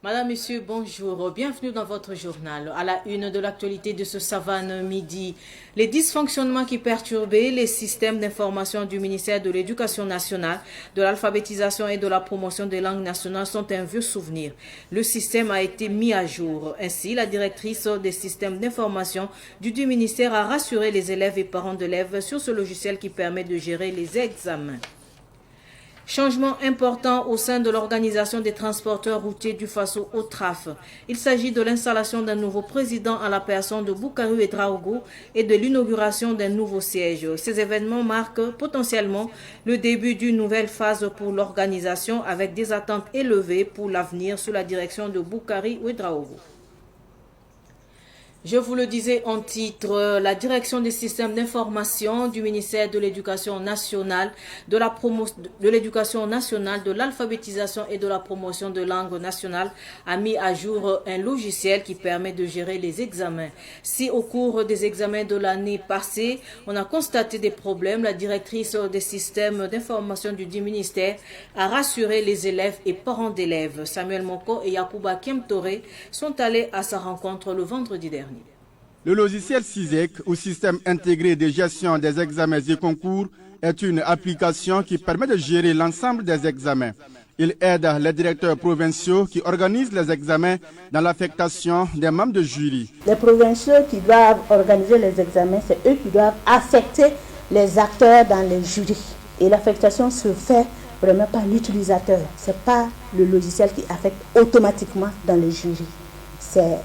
Madame, Monsieur, bonjour. Bienvenue dans votre journal. À la une de l'actualité de ce Savane midi, les dysfonctionnements qui perturbaient les systèmes d'information du ministère de l'Éducation nationale, de l'alphabétisation et de la promotion des langues nationales sont un vieux souvenir. Le système a été mis à jour. Ainsi, la directrice des systèmes d'information du ministère a rassuré les élèves et parents d'élèves sur ce logiciel qui permet de gérer les examens. Changement important au sein de l'organisation des transporteurs routiers du Faso au TRAF. Il s'agit de l'installation d'un nouveau président à la personne de Boukari Ouedraogo et de l'inauguration d'un nouveau siège. Ces événements marquent potentiellement le début d'une nouvelle phase pour l'organisation avec des attentes élevées pour l'avenir sous la direction de Boukari Ouedraogo. Je vous le disais en titre, la direction des systèmes d'information du ministère de l'Éducation nationale, de l'Éducation nationale, de l'alphabétisation et de la promotion de langue nationale a mis à jour un logiciel qui permet de gérer les examens. Si au cours des examens de l'année passée, on a constaté des problèmes, la directrice des systèmes d'information du ministère a rassuré les élèves et parents d'élèves. Samuel Moko et Yakuba Kemtore sont allés à sa rencontre le vendredi dernier. Le logiciel SISEC, ou Système intégré de gestion des examens et concours, est une application qui permet de gérer l'ensemble des examens. Il aide les directeurs provinciaux qui organisent les examens dans l'affectation des membres de jury. Les provinciaux qui doivent organiser les examens, c'est eux qui doivent affecter les acteurs dans les jurys. Et l'affectation se fait vraiment par l'utilisateur. Ce n'est pas le logiciel qui affecte automatiquement dans les jurys. C'est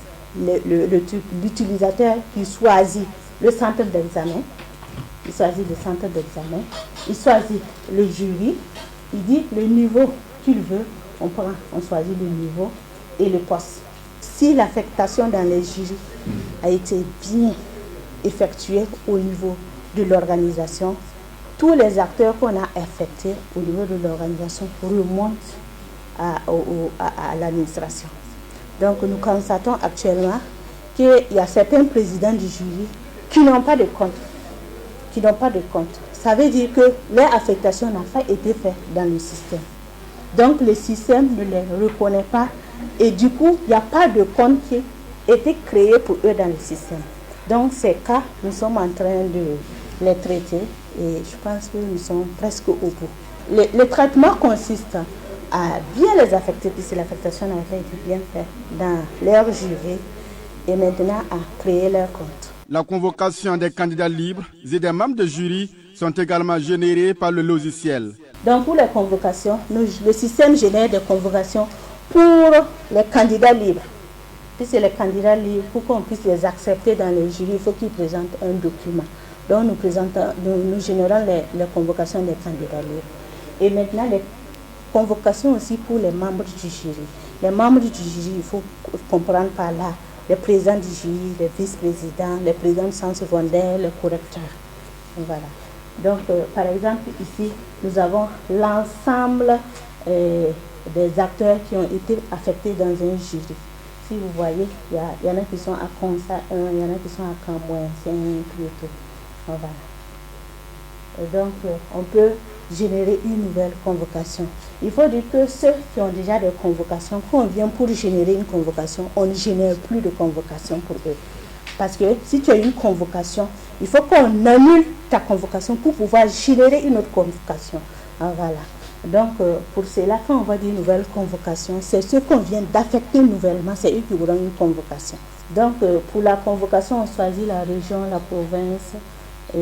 l'utilisateur qui choisit le centre d'examen, il choisit le jury, il dit le niveau qu'il veut, on choisit le niveau et le poste. Si l'affectation dans les jurys a été bien effectuée au niveau de l'organisation, tous les acteurs qu'on a affectés au niveau de l'organisation remontent à l'administration. Donc nous constatons actuellement qu'il y a certains présidents du jury qui n'ont pas de compte. Ça veut dire que leur affectation n'a pas été faite dans le système. Donc le système ne les reconnaît pas et du coup, il n'y a pas de compte qui a été créé pour eux dans le système. Donc ces cas, nous sommes en train de les traiter et je pense que nous sommes presque au bout. Le traitement consiste à bien les affecter, puisque l'affectation avait été bien faite dans leur jury et maintenant à créer leur compte. La convocation des candidats libres et des membres de jury sont également générées par le logiciel. Donc pour les convocations, le système génère des convocations pour les candidats libres. Puisque les candidats libres, pour qu'on puisse les accepter dans les jurys, il faut qu'ils présentent un document. Donc nous générons les convocations des candidats libres. Et maintenant les convocation aussi pour les membres du jury. Les membres du jury, il faut comprendre par là les présidents du jury, les vice-présidents, les présidents de centre secondaire, les correcteurs. Voilà. Donc, par exemple, ici, nous avons l'ensemble des acteurs qui ont été affectés dans un jury. Si vous voyez, il y en a qui sont à CONSA 1, il y en a qui sont à CAM-5, tout et tout. Voilà. Et donc, on peut générer une nouvelle convocation. Il faut dire que ceux qui ont déjà des convocations, quand on vient pour générer une convocation, on ne génère plus de convocation pour eux. Parce que si tu as une convocation, il faut qu'on annule ta convocation pour pouvoir générer une autre convocation. Ah, voilà. Donc, pour cela, quand on va dire nouvelle convocation, c'est ceux qu'on vient d'affecter nouvellement, c'est eux qui auront une convocation. Donc, pour la convocation, on choisit la région, la province, et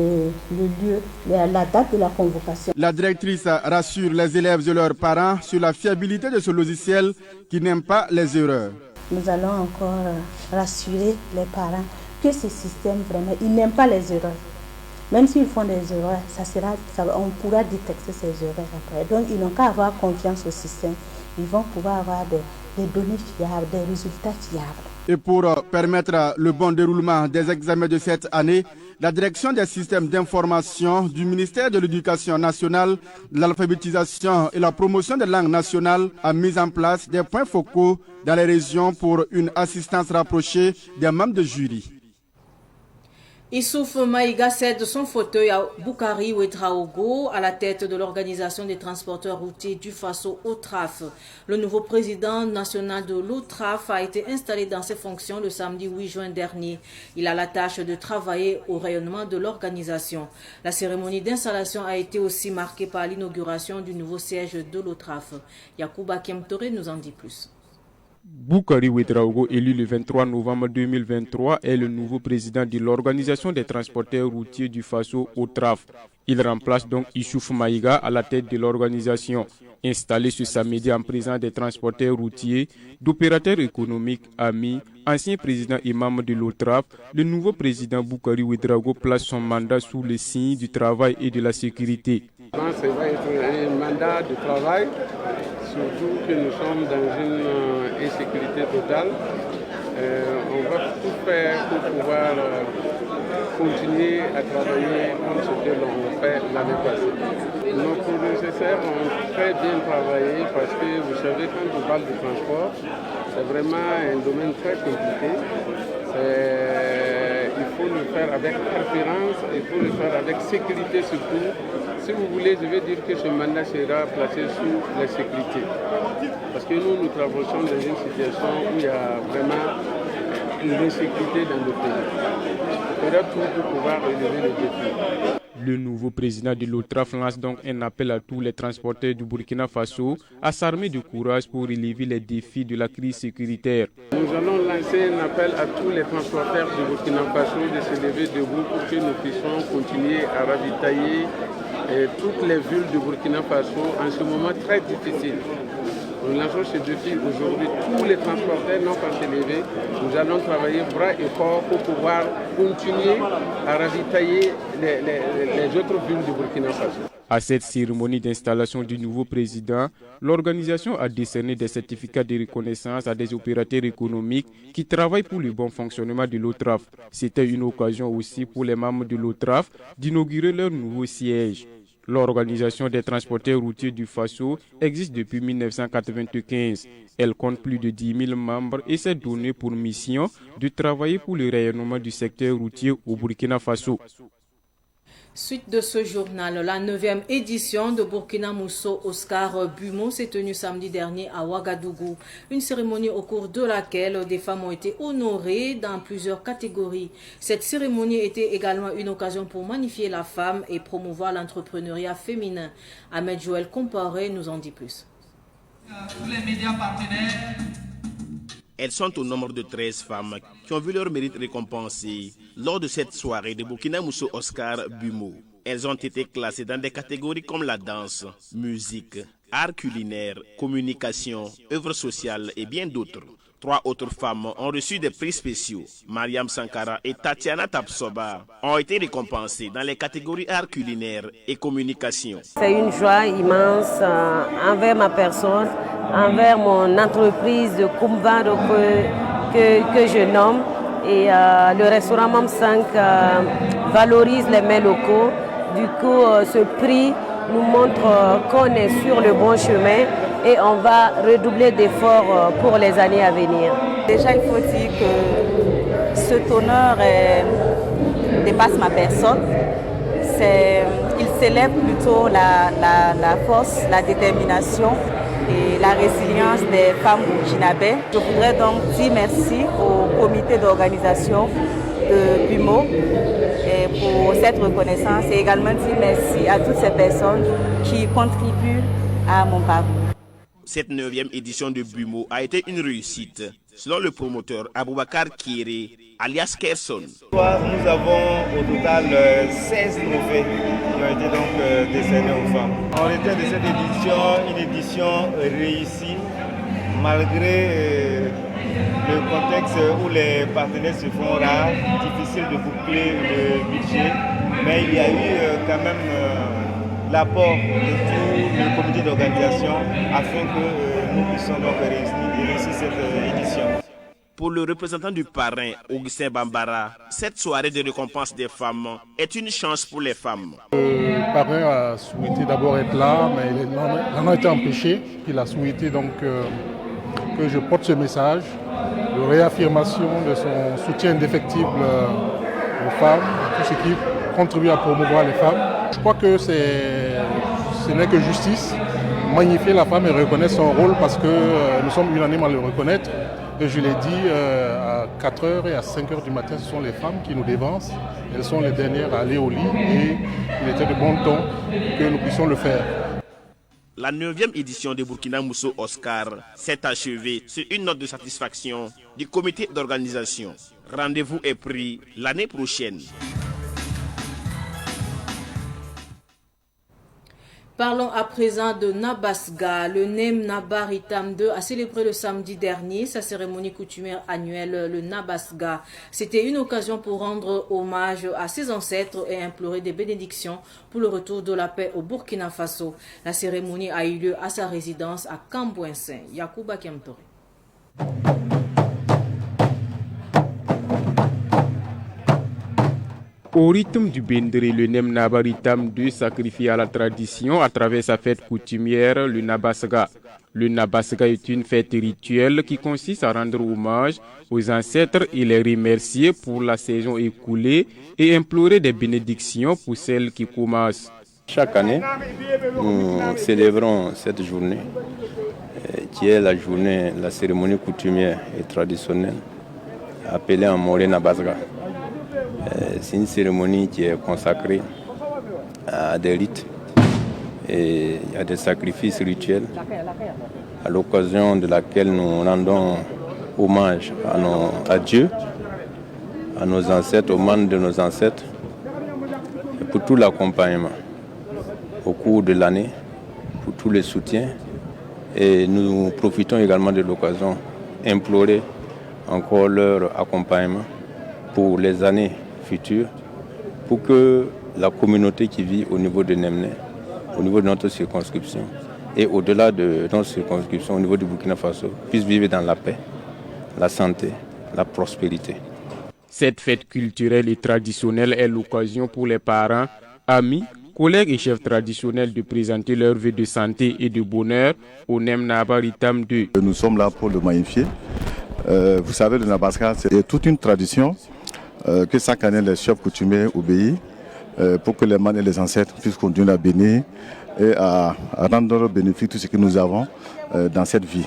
le lieu, la date de la convocation. La directrice rassure les élèves et leurs parents sur la fiabilité de ce logiciel qui n'aime pas les erreurs. Nous allons encore rassurer les parents que ce système, vraiment, il n'aime pas les erreurs. Même s'ils font des erreurs, on pourra détecter ces erreurs après. Donc, ils n'ont qu'à avoir confiance au système. Ils vont pouvoir avoir des données fiables, des résultats fiables. Et pour permettre le bon déroulement des examens de cette année, la direction des systèmes d'information du ministère de l'Éducation nationale, de l'alphabétisation et la promotion des langues nationales a mis en place des points focaux dans les régions pour une assistance rapprochée des membres de jury. Issouf Maïga cède son fauteuil à Boukari Ouedraogo à la tête de l'organisation des transporteurs routiers du Faso OTRAF. Le nouveau président national de l'OTRAF a été installé dans ses fonctions le samedi 8 juin dernier. Il a la tâche de travailler au rayonnement de l'organisation. La cérémonie d'installation a été aussi marquée par l'inauguration du nouveau siège de l'OTRAF. Yacouba Kemtore nous en dit plus. Boukari Ouedraogo, élu le 23 novembre 2023, est le nouveau président de l'Organisation des transporteurs routiers du Faso OTRAF. Il remplace donc Issouf Maïga à la tête de l'organisation. Installé ce samedi en présence des transporteurs routiers, d'opérateurs économiques, amis, anciens présidents et membres de l'OTRAF, le nouveau président Boukari Ouedraogo place son mandat sous le signe du travail et de la sécurité. Ça va être un mandat de travail, surtout que nous sommes dans une insécurité totale. On va tout faire pour pouvoir continuer à travailler comme ce que l'on fait l'année passée. Nos prédécesseurs ont très bien travaillé parce que vous savez, quand on parle de transport, c'est vraiment un domaine très compliqué. Il faut le faire avec préférence, il faut le faire avec sécurité surtout. Si vous voulez, je vais dire que ce mandat sera placé sous la sécurité. Parce que nous traversons dans une situation où il y a vraiment une insécurité dans le pays. Il faudra tout pour pouvoir relever le défi. Le nouveau président de l'OTRAF lance donc un appel à tous les transporteurs du Burkina Faso à s'armer de courage pour relever les défis de la crise sécuritaire. Nous allons lancer un appel à tous les transporteurs du Burkina Faso de se lever debout pour que nous puissions continuer à ravitailler toutes les villes du Burkina Faso en ce moment très difficile. Nous lançons ce défi aujourd'hui. Tous les transporteurs n'ont pas se lever. Nous allons travailler bras et corps pour pouvoir continuer à ravitailler les autres villes du Burkina Faso. À cette cérémonie d'installation du nouveau président, l'organisation a décerné des certificats de reconnaissance à des opérateurs économiques qui travaillent pour le bon fonctionnement de l'OTRAF. C'était une occasion aussi pour les membres de l'OTRAF d'inaugurer leur nouveau siège. L'Organisation des transporteurs routiers du Faso existe depuis 1995. Elle compte plus de 10 000 membres et s'est donnée pour mission de travailler pour le rayonnement du secteur routier au Burkina Faso. Suite de ce journal, la 9e édition de Burkina Mousso Oscar Bumo s'est tenue samedi dernier à Ouagadougou. Une cérémonie au cours de laquelle des femmes ont été honorées dans plusieurs catégories. Cette cérémonie était également une occasion pour magnifier la femme et promouvoir l'entrepreneuriat féminin. Ahmed Joël Comparé nous en dit plus. Tous les médias partenaires. Elles sont au nombre de 13 femmes qui ont vu leur mérite récompensé lors de cette soirée de Burkina Mousso Oscar Bumo. Elles ont été classées dans des catégories comme la danse, musique, art culinaire, communication, œuvres sociales et bien d'autres. 3 autres femmes ont reçu des prix spéciaux. Mariam Sankara et Tatiana Tapsoba ont été récompensées dans les catégories art culinaire et communication. C'est une joie immense envers ma personne, envers mon entreprise de Kumvado que je nomme. Et le restaurant Mam 5 valorise les mets locaux. Du coup, ce prix nous montre qu'on est sur le bon chemin et on va redoubler d'efforts pour les années à venir. Déjà, il faut dire que cet honneur dépasse ma personne. Il célèbre plutôt la force, la détermination et la résilience des femmes burkinabées. Je voudrais donc dire merci au comité d'organisation de Bumo pour cette reconnaissance et également dire merci à toutes ces personnes qui contribuent à mon parcours. Cette 9e édition de Bumo a été une réussite, selon le promoteur Aboubakar Kéré, alias Kerson. Nous avons au total 16 trophées qui ont été donc décernés aux femmes. En réalité de cette édition, une édition réussie, malgré le contexte où les partenaires se font rares, difficile de boucler le budget, mais il y a eu quand même l'apport de tout le comité d'organisation afin que nous puissions donc réussir cette édition. Pour le représentant du parrain, Augustin Bambara, cette soirée de récompense des femmes est une chance pour les femmes. Le parrain a souhaité d'abord être là, mais il en a été empêché. Il a souhaité donc que je porte ce message de réaffirmation de son soutien indéfectible aux femmes, tout ce qui contribue à promouvoir les femmes. Je crois que ce n'est que justice, magnifier la femme et reconnaître son rôle parce que nous sommes unanimes à le reconnaître. Et je l'ai dit, à 4h et à 5h du matin, ce sont les femmes qui nous dévancent. Elles sont les dernières à aller au lit et il était de bon ton que nous puissions le faire. La 9e édition de Burkina Mousso Oscar s'est achevée sur une note de satisfaction du comité d'organisation. Rendez-vous est pris l'année prochaine. Parlons à présent de Nabasga. Le Nem Naba Ritam 2 a célébré le samedi dernier sa cérémonie coutumière annuelle, le Nabasga. C'était une occasion pour rendre hommage à ses ancêtres et implorer des bénédictions pour le retour de la paix au Burkina Faso. La cérémonie a eu lieu à sa résidence à Cambouensin. Yacouba Kemtore. Au rythme du Bendré, le Nem Naba Ritam 2 sacrifie à la tradition à travers sa fête coutumière, le Nabasga. Le Nabasga est une fête rituelle qui consiste à rendre hommage aux ancêtres et les remercier pour la saison écoulée et implorer des bénédictions pour celles qui commencent. Chaque année, nous célébrons cette journée qui est la cérémonie coutumière et traditionnelle appelée en Moré Nabasga. C'est une cérémonie qui est consacrée à des rites et à des sacrifices rituels à l'occasion de laquelle nous rendons hommage à Dieu, à nos ancêtres, aux membres de nos ancêtres et pour tout l'accompagnement au cours de l'année, pour tous les soutiens. Et nous profitons également de l'occasion d'implorer encore leur accompagnement pour les années futures, pour que la communauté qui vit au niveau de Nemné, au niveau de notre circonscription et au-delà de notre circonscription, au niveau du Burkina Faso, puisse vivre dans la paix, la santé, la prospérité. Cette fête culturelle et traditionnelle est l'occasion pour les parents, amis, collègues et chefs traditionnels de présenter leurs vœux de santé et de bonheur au Nem Naba Ritam 2. Nous sommes là pour le magnifier. Vous savez, le Nabasga, c'est toute une tradition que chaque année les chefs coutumiers obéissent pour que les mânes et les ancêtres puissent continuer à bénir et à rendre bénéfique tout ce que nous avons dans cette vie.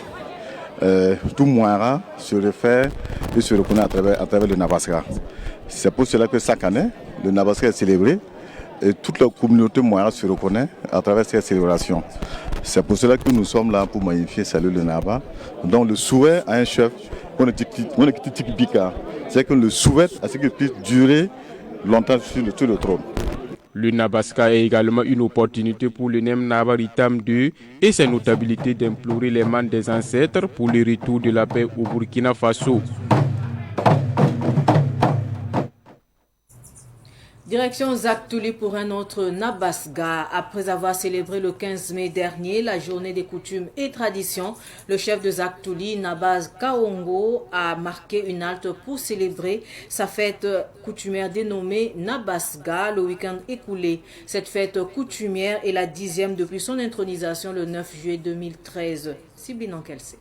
Tout Mouara se réfère et se reconnaît à travers le Nabasga. C'est pour cela que chaque année, le Nabasga est célébré et toute la communauté Mouara se reconnaît à travers cette célébration. C'est pour cela que nous sommes là pour magnifier, saluer le Naba. Donc le souhait à un chef, on est typique, c'est que le souhaite à ce qu'il puisse durer longtemps sur le trône. Le Nabasga est également une opportunité pour le Nem Naba Ritam 2 et ses notabilités d'implorer les membres des ancêtres pour le retour de la paix au Burkina Faso. Direction Zaktouli pour un autre Nabasga. Après avoir célébré le 15 mai dernier la journée des coutumes et traditions, le chef de Zaktouli, Nabaz Kaongo, a marqué une halte pour célébrer sa fête coutumière dénommée Nabasga le week-end écoulé. Cette fête coutumière est la 10e depuis son intronisation le 9 juillet 2013. Sibinan Kelsey.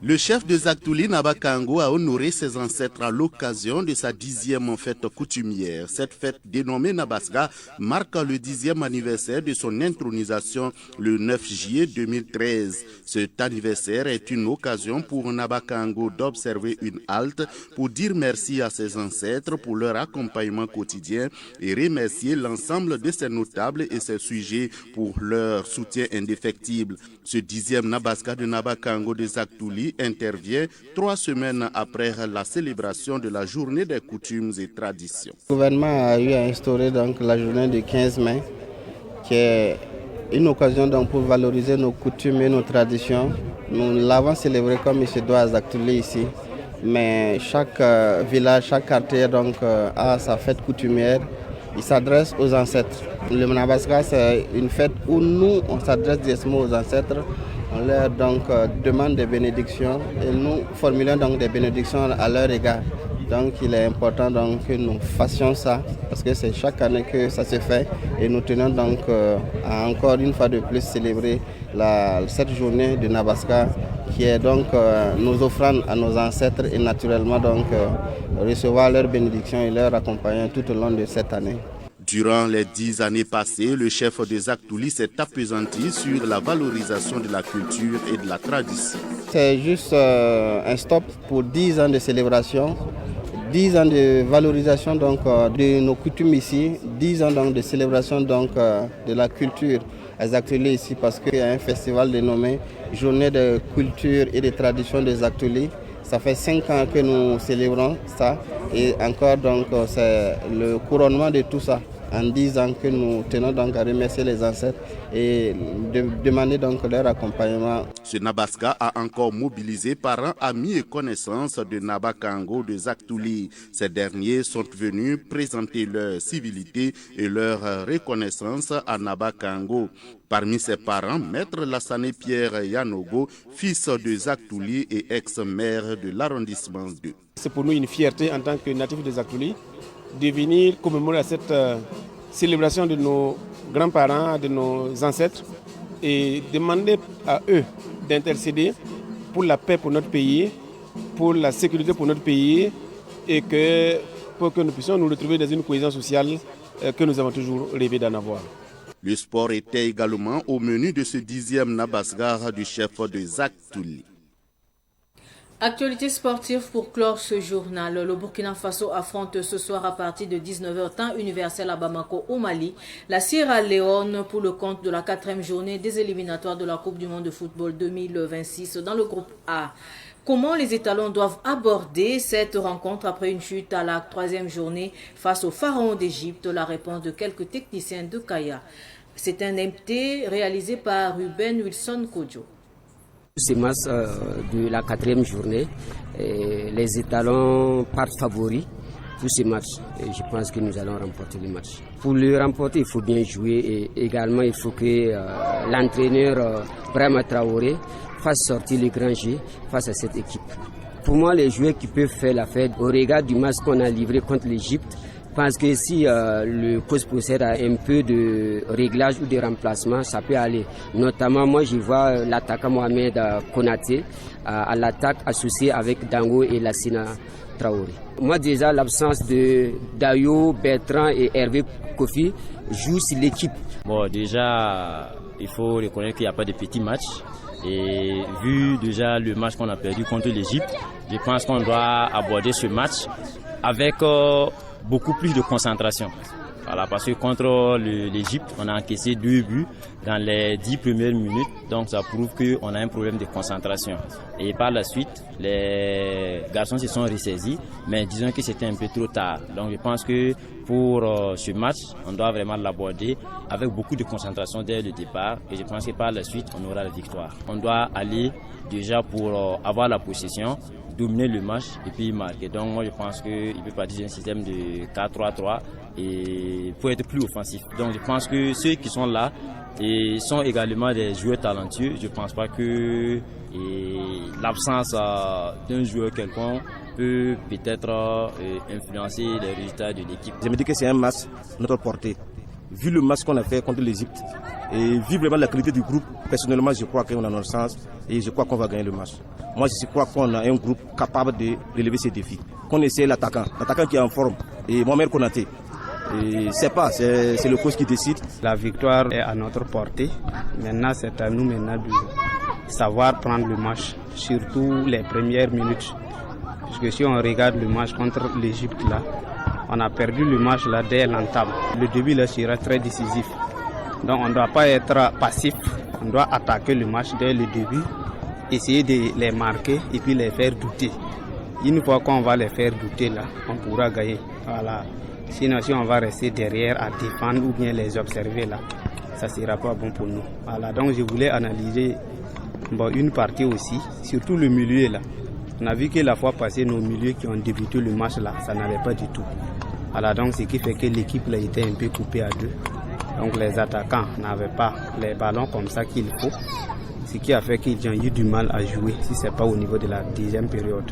Le chef de Zaktouli, Naba Kango, a honoré ses ancêtres à l'occasion de sa 10e fête coutumière. Cette fête dénommée Nabasga marque le 10e anniversaire de son intronisation le 9 juillet 2013. Cet anniversaire est une occasion pour Naba Kango d'observer une halte pour dire merci à ses ancêtres pour leur accompagnement quotidien et remercier l'ensemble de ses notables et ses sujets pour leur soutien indéfectible. Ce 10e Nabasga de Naba Kango de Zaktouli intervient 3 semaines après la célébration de la journée des coutumes et traditions. Le gouvernement a eu à instaurer donc la journée du 15 mai, qui est une occasion donc pour valoriser nos coutumes et nos traditions. Nous l'avons célébré comme il se doit à Zaktouli ici, mais chaque village, chaque quartier donc a sa fête coutumière. Il s'adresse aux ancêtres. Le Nabasga, c'est une fête où nous, on s'adresse directement aux ancêtres. On leur donc demande des bénédictions et nous formulons donc des bénédictions à leur égard. Donc il est important donc, que nous fassions ça parce que c'est chaque année que ça se fait et nous tenons donc à encore une fois de plus célébrer cette journée de Nabaska qui est donc nous offrant à nos ancêtres et naturellement donc recevoir leur bénédiction et leur accompagnement tout au long de cette année. Durant les 10 années passées, le chef des Aktouli s'est appesanti sur la valorisation de la culture et de la tradition. C'est juste un stop pour 10 ans de célébration, 10 ans de valorisation donc, de nos coutumes ici, 10 ans donc, de célébration donc, de la culture des Aktouli ici parce qu'il y a un festival dénommé Journée de culture et de tradition des Aktouli. Ça fait 5 ans que nous célébrons ça et encore donc c'est le couronnement de tout ça. En 10 ans que nous tenons donc à remercier les ancêtres et demander donc leur accompagnement. Ce Nabaska a encore mobilisé parents, amis et connaissances de Nabakango de Aktouli. Ces derniers sont venus présenter leur civilité et leur reconnaissance à Nabakango. Parmi ses parents, Maître Lassane Pierre Yanogo, fils de Aktouli et ex-maire de l'arrondissement 2. C'est pour nous une fierté en tant que natifs de Aktouli de venir commémorer cette célébration de nos grands-parents, de nos ancêtres et demander à eux d'intercéder pour la paix pour notre pays, pour la sécurité pour notre pays et pour que nous puissions nous retrouver dans une cohésion sociale que nous avons toujours rêvé d'en avoir. Le sport était également au menu de ce 10e Nabasgar du chef de Aktouli. Actualité sportive pour clore ce journal. Le Burkina Faso affronte ce soir à partir de 19h temps universel à Bamako au Mali la Sierra Leone pour le compte de la 4e journée des éliminatoires de la Coupe du monde de football 2026 dans le groupe A. Comment les étalons doivent aborder cette rencontre après une chute à la 3e journée face au pharaon d'Égypte? La réponse de quelques techniciens de Kaya. C'est un MT réalisé par Ruben Wilson Kodjo. Ces matchs de la 4e journée, les étalons partent favoris pour ces matchs. Et je pense que nous allons remporter le match. Pour le remporter, il faut bien jouer et également il faut que l'entraîneur Brahma Traoré fasse sortir le grand jeu face à cette équipe. Pour moi, les joueurs qui peuvent faire la fête au regard du match qu'on a livré contre l'Égypte, parce que si le coach procède à un peu de réglage ou de remplacement, ça peut aller. Notamment, moi, je vois l'attaquant Mohamed Konaté à l'attaque associé avec Dango et Lassina Traoré. Moi, déjà, l'absence de Dayo, Bertrand et Hervé Kofi joue sur l'équipe. Bon, déjà, il faut reconnaître qu'il n'y a pas de petits matchs. Et vu déjà le match qu'on a perdu contre l'Égypte, je pense qu'on doit aborder ce match avec beaucoup plus de concentration. Voilà, parce que contre l'Égypte, on a encaissé 2 buts dans les 10 premières minutes. Donc ça prouve qu'on a un problème de concentration. Et par la suite, les garçons se sont ressaisis, mais disons que c'était un peu trop tard. Donc je pense que pour ce match, on doit vraiment l'aborder avec beaucoup de concentration dès le départ. Et je pense que par la suite, on aura la victoire. On doit aller déjà pour avoir la possession, dominer le match et puis marquer. Donc moi je pense qu'il peut partir d'un système de 4-3-3 et pour être plus offensif. Donc je pense que ceux qui sont là et sont également des joueurs talentueux. Je ne pense pas que l'absence d'un joueur quelconque peut peut-être influencer les résultats de l'équipe. Je me dis que c'est un match à notre portée. Vu le match qu'on a fait contre l'Égypte et vu vraiment la qualité du groupe, personnellement je crois qu'on a notre chance et je crois qu'on va gagner le match. Moi je crois qu'on a un groupe capable de relever ces défis. Qu'on essaie l'attaquant qui est en forme et Mohamed Konaté. C'est le coach qui décide. La victoire est à notre portée. Maintenant c'est à nous de savoir prendre le match, surtout les premières minutes. Puisque si on regarde le match contre l'Égypte là, on a perdu le match là dès l'entame. Le début là sera très décisif. Donc on ne doit pas être passif. On doit attaquer le match dès le début, essayer de les marquer et puis les faire douter. Une fois qu'on va les faire douter là, on pourra gagner. Voilà. Sinon si on va rester derrière à défendre ou bien les observer là, ça ne sera pas bon pour nous. Voilà. Donc je voulais analyser une partie aussi, surtout le milieu là. On a vu que la fois passée, nos milieux qui ont débuté le match là, ça n'allait pas du tout. Voilà, donc ce qui fait que l'équipe là était un peu coupée à deux. Donc les attaquants n'avaient pas les ballons comme ça qu'il faut. Ce qui a fait qu'ils ont eu du mal à jouer, si ce n'est pas au niveau de la 10e période.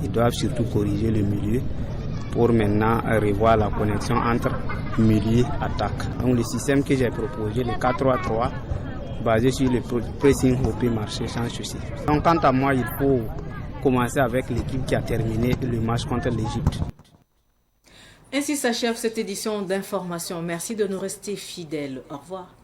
Ils doivent surtout corriger le milieu pour maintenant revoir la connexion entre milieu et attaque. Donc le système que j'ai proposé, le 4-3-3, basé sur le pressing, peut marcher sans souci. Donc quant à moi, il faut commencer avec l'équipe qui a terminé le match contre l'Égypte. Ainsi s'achève cette édition d'information. Merci de nous rester fidèles. Au revoir.